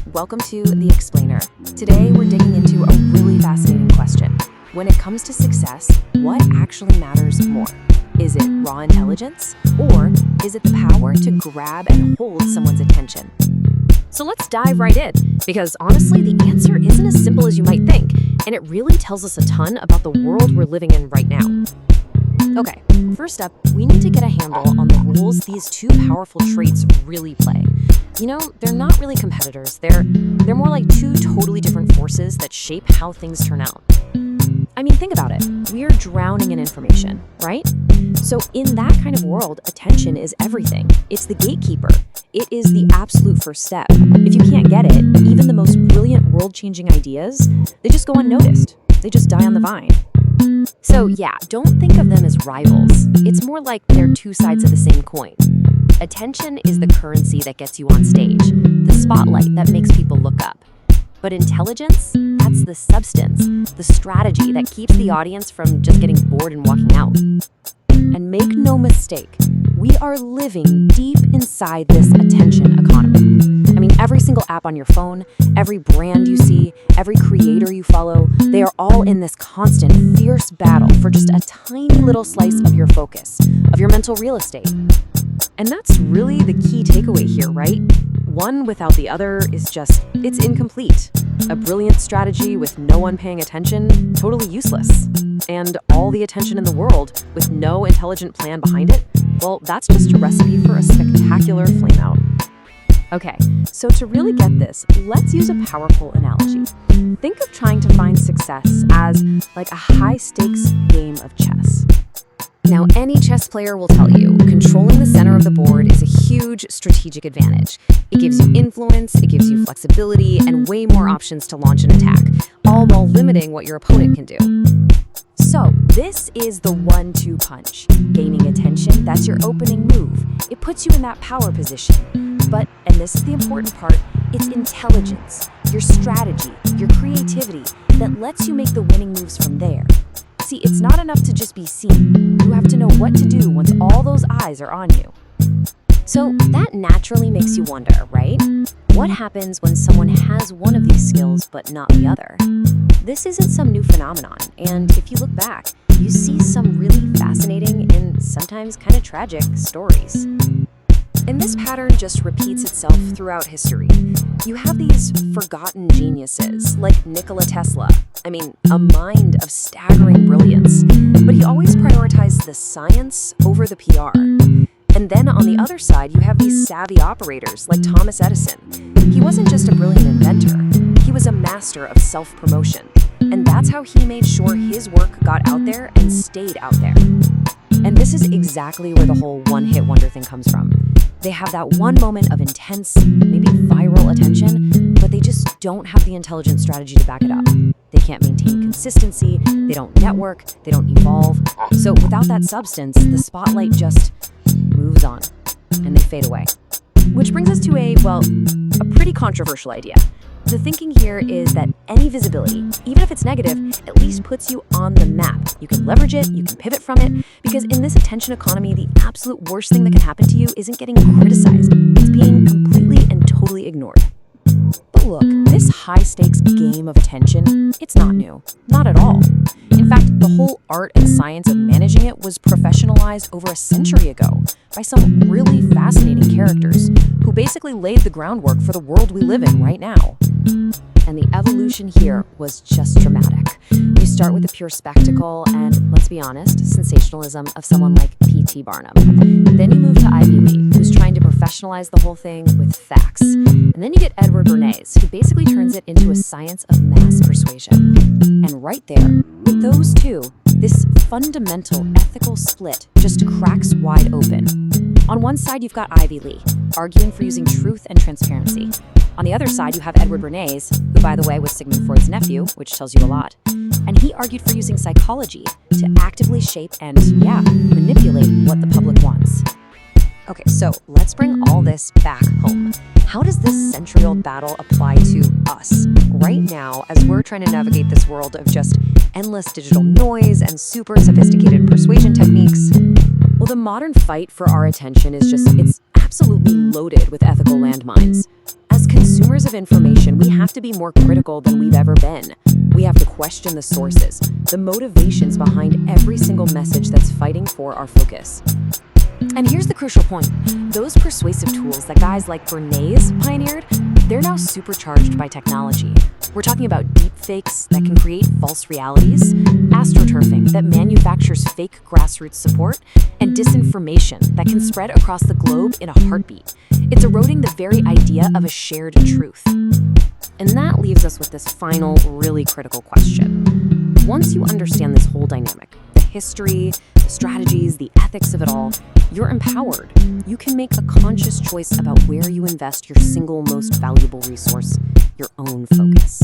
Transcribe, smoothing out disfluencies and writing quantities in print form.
welcome to The Explainer. Today we're digging into a really fascinating question. When it comes to success, what actually matters more? Is it raw intelligence, or is it the power to grab and hold someone's attention? So let's dive right in, because honestly, the answer isn't as simple as you might think, and it really tells us a ton about the world we're living in right now. Okay, first up, we need to get a handle on the roles these two powerful traits really play. You know, they're not really competitors. They're more like two totally different forces that shape how things turn out. I mean, think about it. We're drowning in information, right? So in that kind of world, attention is everything. It's the gatekeeper. It is the absolute first step. If you can't get it, even the most brilliant world-changing ideas, they just go unnoticed. They just die on the vine. So yeah, don't think of them as rivals. It's more like they're two sides of the same coin. Attention is the currency that gets you on stage, the spotlight that makes people look up. But intelligence, that's the substance, the strategy that keeps the audience from just getting bored and walking out. And make no mistake, we are living deep inside this attention economy. I mean, every single app on your phone, every brand you see, every creator you follow, they are all in this constant, fierce battle for just a tiny little slice of your focus, of your mental real estate. And that's really the key takeaway here, right? One without the other is just, it's incomplete. A brilliant strategy with no one paying attention, totally useless. And all the attention in the world with no intelligent plan behind it, well, that's just a recipe for a spectacular flameout. Okay, so to really get this, let's use a powerful analogy. Think of trying to find success as like a high-stakes game of chess. Now, any chess player will tell you, controlling the center of the board is a huge strategic advantage. It gives you influence, it gives you flexibility, and way more options to launch an attack, all while limiting what your opponent can do. So, this is the 1-2 punch. Gaining attention, that's your opening move. It puts you in that power position. But, and this is the important part, it's intelligence, your strategy, your creativity that lets you make the winning moves from there. See, it's not enough to just be seen. You have to know what to do once all those eyes are on you. So that naturally makes you wonder, right? What happens when someone has one of these skills but not the other? This isn't some new phenomenon, and if you look back, you see some really fascinating and sometimes kind of tragic stories. And this pattern just repeats itself throughout history. You have these forgotten geniuses, like Nikola Tesla. I mean, a mind of staggering brilliance. But he always prioritized the science over the PR. And then on the other side, you have these savvy operators, like Thomas Edison. He wasn't just a brilliant inventor. He was a master of self-promotion. And that's how he made sure his work got out there and stayed out there. And this is exactly where the whole one-hit wonder thing comes from. They have that one moment of intense, maybe viral attention, but they just don't have the intelligent strategy to back it up. They can't maintain consistency, they don't network, they don't evolve. So without that substance, the spotlight just moves on, and they fade away. Which brings us to a pretty controversial idea. The thinking here is that any visibility, even if it's negative, at least puts you on the map. You can leverage it, you can pivot from it, because in this attention economy, the absolute worst thing that can happen to you isn't getting criticized. It's being completely and totally ignored. But look, this high-stakes game of attention, it's not new. Not at all. In fact, the whole art and science of managing it was professionalized over a century ago by some really fascinating characters who basically laid the groundwork for the world we live in right now. And the evolution here was just dramatic. You start with the pure spectacle and, let's be honest, sensationalism of someone like P.T. Barnum. Then you move to Ivy Lee, who's trying to professionalize the whole thing with facts. And then you get Edward Bernays, who basically turns it into a science of mass persuasion. And right there, with those two, this fundamental ethical split just cracks wide open. On one side, you've got Ivy Lee, arguing for using truth and transparency. On the other side, you have Edward Bernays, who, by the way, was Sigmund Freud's nephew, which tells you a lot. And he argued for using psychology to actively shape and, manipulate what the public wants. Okay, so let's bring all this back home. How does this century-old battle apply to us right now as we're trying to navigate this world of just endless digital noise and super sophisticated persuasion techniques? Well, the modern fight for our attention is it's absolutely loaded with ethical landmines. As consumers, consumers of information, we have to be more critical than we've ever been. We have to question the sources, the motivations behind every single message that's fighting for our focus. And here's the crucial point. Those persuasive tools that guys like Bernays pioneered, they're now supercharged by technology. We're talking about deepfakes that can create false realities, astroturfing that manufactures fake grassroots support, and disinformation that can spread across the globe in a heartbeat. It's eroding the very idea of a shared truth. And that leaves us with this final, really critical question. Once you understand this whole dynamic, the history, the strategies, the ethics of it all, you're empowered. You can make a conscious choice about where you invest your single most valuable resource, your own focus.